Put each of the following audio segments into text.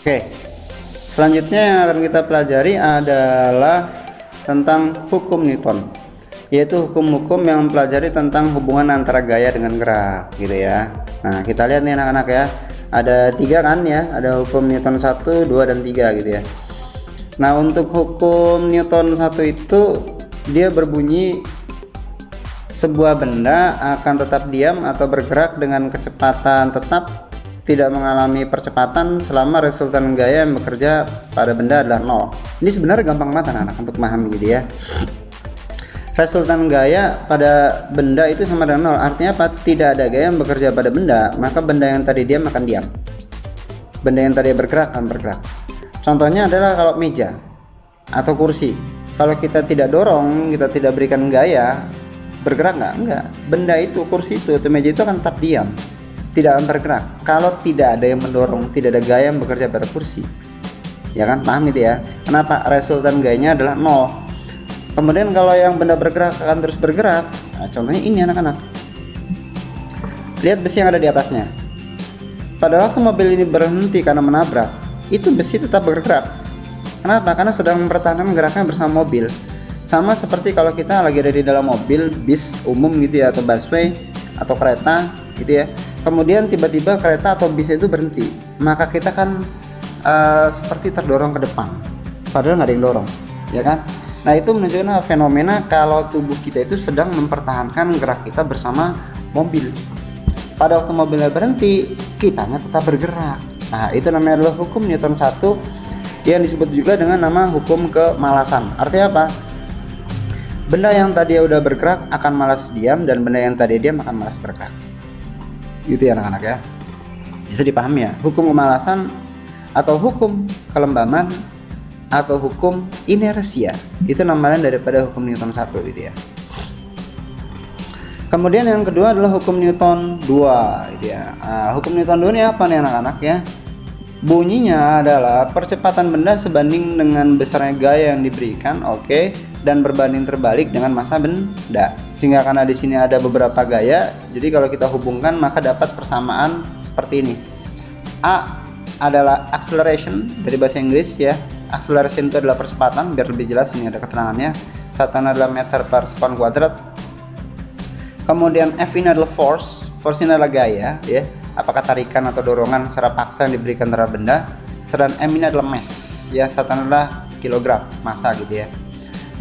Oke, selanjutnya yang akan kita pelajari adalah tentang hukum Newton, yaitu hukum-hukum yang mempelajari tentang hubungan antara gaya dengan gerak gitu ya. Nah, kita lihat nih anak-anak ya, ada 3 kan ya, ada hukum Newton 1, 2, dan 3 gitu ya. Nah, untuk hukum Newton 1 itu dia berbunyi sebuah benda akan tetap diam atau bergerak dengan kecepatan tetap, tidak mengalami percepatan selama resultan gaya yang bekerja pada benda adalah 0. Ini sebenarnya gampang banget anak-anak untuk memahami gitu ya. Resultan gaya pada benda itu sama dengan 0. Artinya apa? Tidak ada gaya yang bekerja pada benda, maka benda yang tadi diam akan diam. Benda yang tadi bergerak akan bergerak. Contohnya adalah kalau meja atau kursi. Kalau kita tidak dorong, kita tidak berikan gaya, bergerak nggak? Enggak. Benda itu, kursi itu, atau meja itu akan tetap diam, tidak akan bergerak kalau tidak ada yang mendorong, tidak ada gaya yang bekerja pada kursi, ya kan? Paham itu ya, kenapa resultan gayanya adalah 0. Kemudian kalau yang benda bergerak akan terus bergerak. Nah, contohnya ini anak-anak, lihat besi yang ada di atasnya. Pada waktu mobil ini berhenti karena menabrak, itu besi tetap bergerak. Kenapa? Karena sedang mempertahankan geraknya bersama mobil. Sama seperti kalau kita lagi ada di dalam mobil bis umum gitu ya, atau busway atau kereta gitu ya, kemudian tiba-tiba kereta atau bis itu berhenti, maka kita kan seperti terdorong ke depan padahal nggak ada yang dorong, ya kan? Nah, itu menunjukkan fenomena kalau tubuh kita itu sedang mempertahankan gerak kita bersama mobil. Pada waktu mobilnya berhenti, kitanya tetap bergerak. Nah, itu namanya adalah hukum Newton 1 yang disebut juga dengan nama hukum kemalasan. Artinya apa? Benda yang tadi udah bergerak akan malas diam, dan benda yang tadi diam akan malas bergerak. Gitu ya anak-anak ya. Bisa dipahami ya, hukum kemalasan atau hukum kelembaman atau hukum inersia. Itu namanya daripada hukum Newton 1 gitu ya. Kemudian yang kedua adalah hukum Newton 2 gitu ya. Hukum Newton 2 ini apa nih anak-anak ya? Bunyinya adalah percepatan benda sebanding dengan besarnya gaya yang diberikan, oke, dan berbanding terbalik dengan massa benda. Sehingga karena di sini ada beberapa gaya, jadi kalau kita hubungkan maka dapat persamaan seperti ini. A adalah acceleration dari bahasa Inggris ya. Acceleration itu adalah percepatan, biar lebih jelas ini ada keterangannya. Satuan adalah meter per sekon kuadrat. Kemudian F ini adalah force ini adalah gaya ya. Apakah tarikan atau dorongan secara paksa yang diberikan terhadap benda. Sedangkan M ini adalah mass ya, satuan adalah kilogram, massa gitu ya.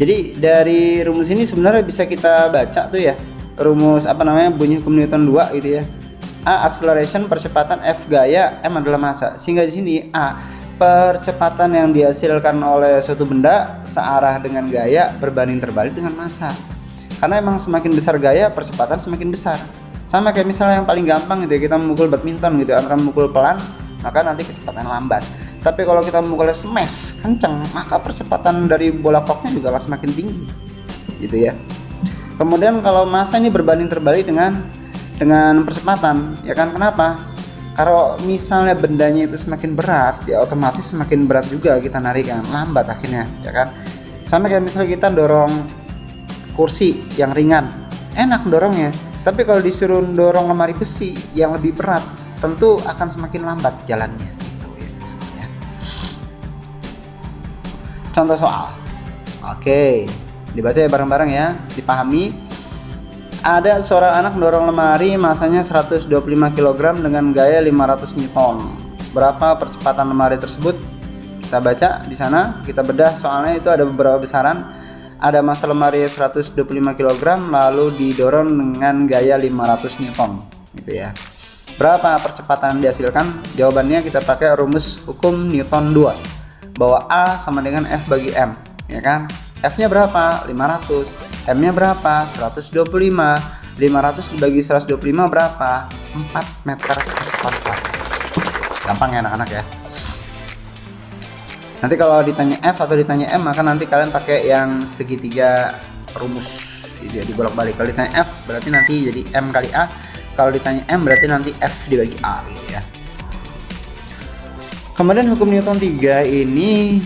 Jadi dari rumus ini sebenarnya bisa kita baca tuh ya, rumus apa namanya, bunyi hukum Newton 2 gitu ya. A acceleration percepatan, F gaya, M adalah massa. Sehingga di sini A percepatan yang dihasilkan oleh suatu benda searah dengan gaya berbanding terbalik dengan massa. Karena emang semakin besar gaya, percepatan semakin besar. Sama kayak misalnya yang paling gampang gitu ya, kita memukul badminton gitu ya, antara memukul pelan maka nanti kecepatan lambat. Tapi kalau kita memukulnya smash kenceng, maka percepatan dari bola koknya juga akan semakin tinggi gitu ya. Kemudian kalau massa ini berbanding terbalik dengan percepatan, ya kan? Kenapa? Kalau misalnya bendanya itu semakin berat, ya otomatis semakin berat juga kita narik, yang lambat akhirnya, ya kan? Sama kayak misalnya kita dorong kursi yang ringan, enak dorongnya. Tapi kalau disuruh dorong lemari besi yang lebih berat, tentu akan semakin lambat jalannya. Gitu ya. Contoh soal. Oke, dibaca ya bareng-bareng ya, dipahami. Ada seorang anak mendorong lemari masanya 125 kg dengan gaya 500 Newton. Berapa percepatan lemari tersebut? Kita baca di sana, kita bedah soalnya itu ada beberapa besaran. Ada massa lemari 125 kg lalu didorong dengan gaya 500 Newton gitu ya. Berapa percepatan yang dihasilkan? Jawabannya kita pakai rumus hukum Newton 2 bahwa A sama dengan F bagi M, ya kan? F-nya berapa? 500. M-nya berapa? 125. 500 dibagi 125 berapa? 4 meter persekusi. Gampang ya anak-anak ya. Nanti kalau ditanya F atau ditanya M, maka nanti kalian pakai yang segitiga rumus gitu ya, dibolak-balik. Kalau ditanya F berarti nanti jadi M kali A, kalau ditanya M berarti nanti F dibagi A gitu ya. Kemudian hukum Newton 3 ini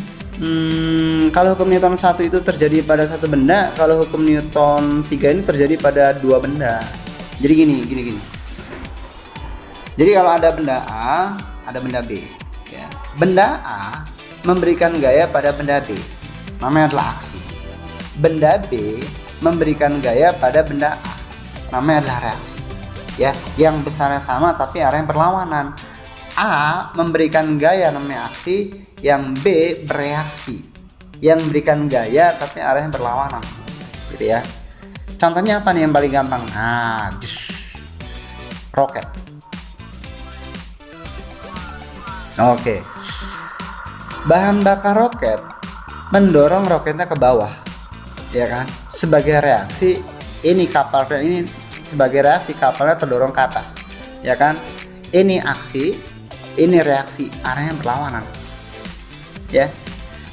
kalau hukum Newton 1 itu terjadi pada satu benda, kalau hukum Newton 3 ini terjadi pada dua benda. Jadi gini. Jadi kalau ada benda A, ada benda B ya. benda A memberikan gaya pada benda B, namanya adalah aksi. Benda B memberikan gaya pada benda A, namanya adalah reaksi. Ya, yang besarnya sama tapi arah yang berlawanan. A memberikan gaya namanya aksi, yang B bereaksi, yang memberikan gaya tapi arah yang berlawanan, gitu ya. Contohnya apa nih yang paling gampang? Nah, roket. Oke. Bahan bakar roket mendorong roketnya ke bawah, ya kan? Sebagai reaksi, ini kapalnya ini sebagai reaksi kapalnya terdorong ke atas, ya kan? Ini aksi, ini reaksi, arahnya berlawanan, ya.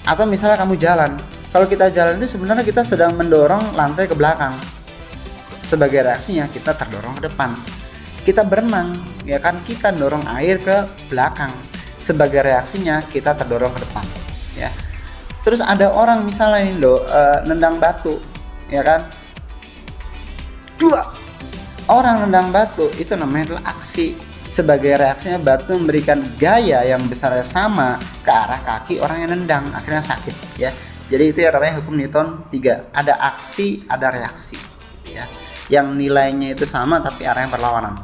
Atau misalnya kamu jalan, kalau kita jalan itu sebenarnya kita sedang mendorong lantai ke belakang. Sebagai reaksinya kita terdorong ke depan. Kita berenang, ya kan, kita dorong air ke belakang. Sebagai reaksinya kita terdorong ke depan, ya. Terus ada orang misalnya ini nendang batu, ya kan, dua orang nendang batu, itu namanya adalah aksi. Sebagai reaksinya batu memberikan gaya yang besarnya sama ke arah kaki orang yang nendang, akhirnya sakit, ya. Jadi itu yang namanya hukum Newton 3, ada aksi ada reaksi, ya, yang nilainya itu sama tapi arahnya berlawanan.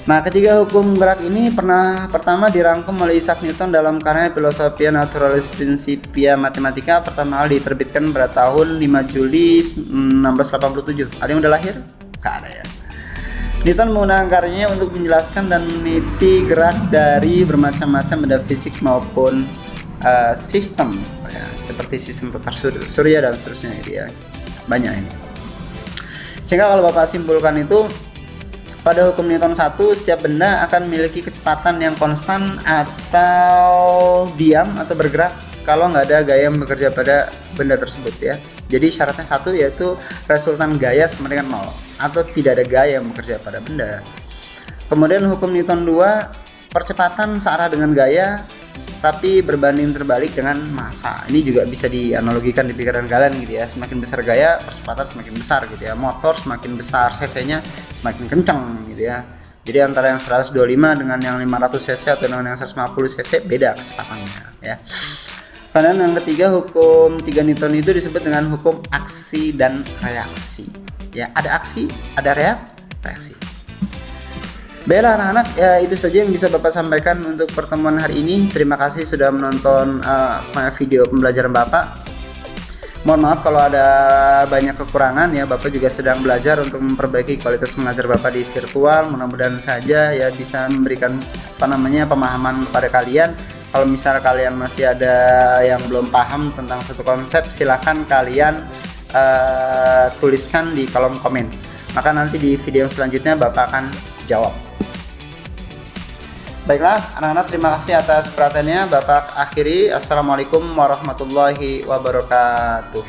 Nah, ketiga hukum gerak ini pertama dirangkum oleh Isaac Newton dalam karya Philosophia Naturalis Principia Mathematica, pertama kali diterbitkan pada tahun 5 Juli 1687. Ada yang udah lahir? Gak ada, ya. Newton menggunakan karyanya untuk menjelaskan dan meneliti gerak dari bermacam-macam benda fisik maupun sistem, ya, seperti sistem putar surya dan seterusnya, gitu ya. Banyak ini. Sehingga kalau Bapak simpulkan itu, pada hukum Newton 1, setiap benda akan memiliki kecepatan yang konstan atau diam atau bergerak kalau nggak ada gaya yang bekerja pada benda tersebut, ya. Jadi syaratnya satu, yaitu resultan gaya sama dengan 0 atau tidak ada gaya yang bekerja pada benda. Kemudian hukum Newton 2, percepatan searah dengan gaya tapi berbanding terbalik dengan massa. Ini juga bisa dianalogikan di pikiran kalian, gitu ya. Semakin besar gaya, percepatan semakin besar, gitu ya. Motor semakin besar cc-nya semakin kencang, gitu ya. Jadi antara yang 125 dengan yang 500 cc atau dengan yang 150 cc beda kecepatannya, ya. Kemudian yang ketiga, hukum 3 Newton itu disebut dengan hukum aksi dan reaksi, ya. Ada aksi, ada reaksi. Baiklah anak-anak, ya itu saja yang bisa Bapak sampaikan untuk pertemuan hari ini. Terima kasih sudah menonton video pembelajaran Bapak. Mohon maaf kalau ada banyak kekurangan, ya. Bapak juga sedang belajar untuk memperbaiki kualitas mengajar Bapak di virtual. Mudah-mudahan saja ya bisa memberikan pemahaman kepada kalian. Kalau misalnya kalian masih ada yang belum paham tentang satu konsep, silakan kalian tuliskan di kolom komen. Maka nanti di video selanjutnya Bapak akan jawab. Baiklah anak-anak, terima kasih atas perhatiannya. Bapak akhiri. Assalamualaikum warahmatullahi wabarakatuh.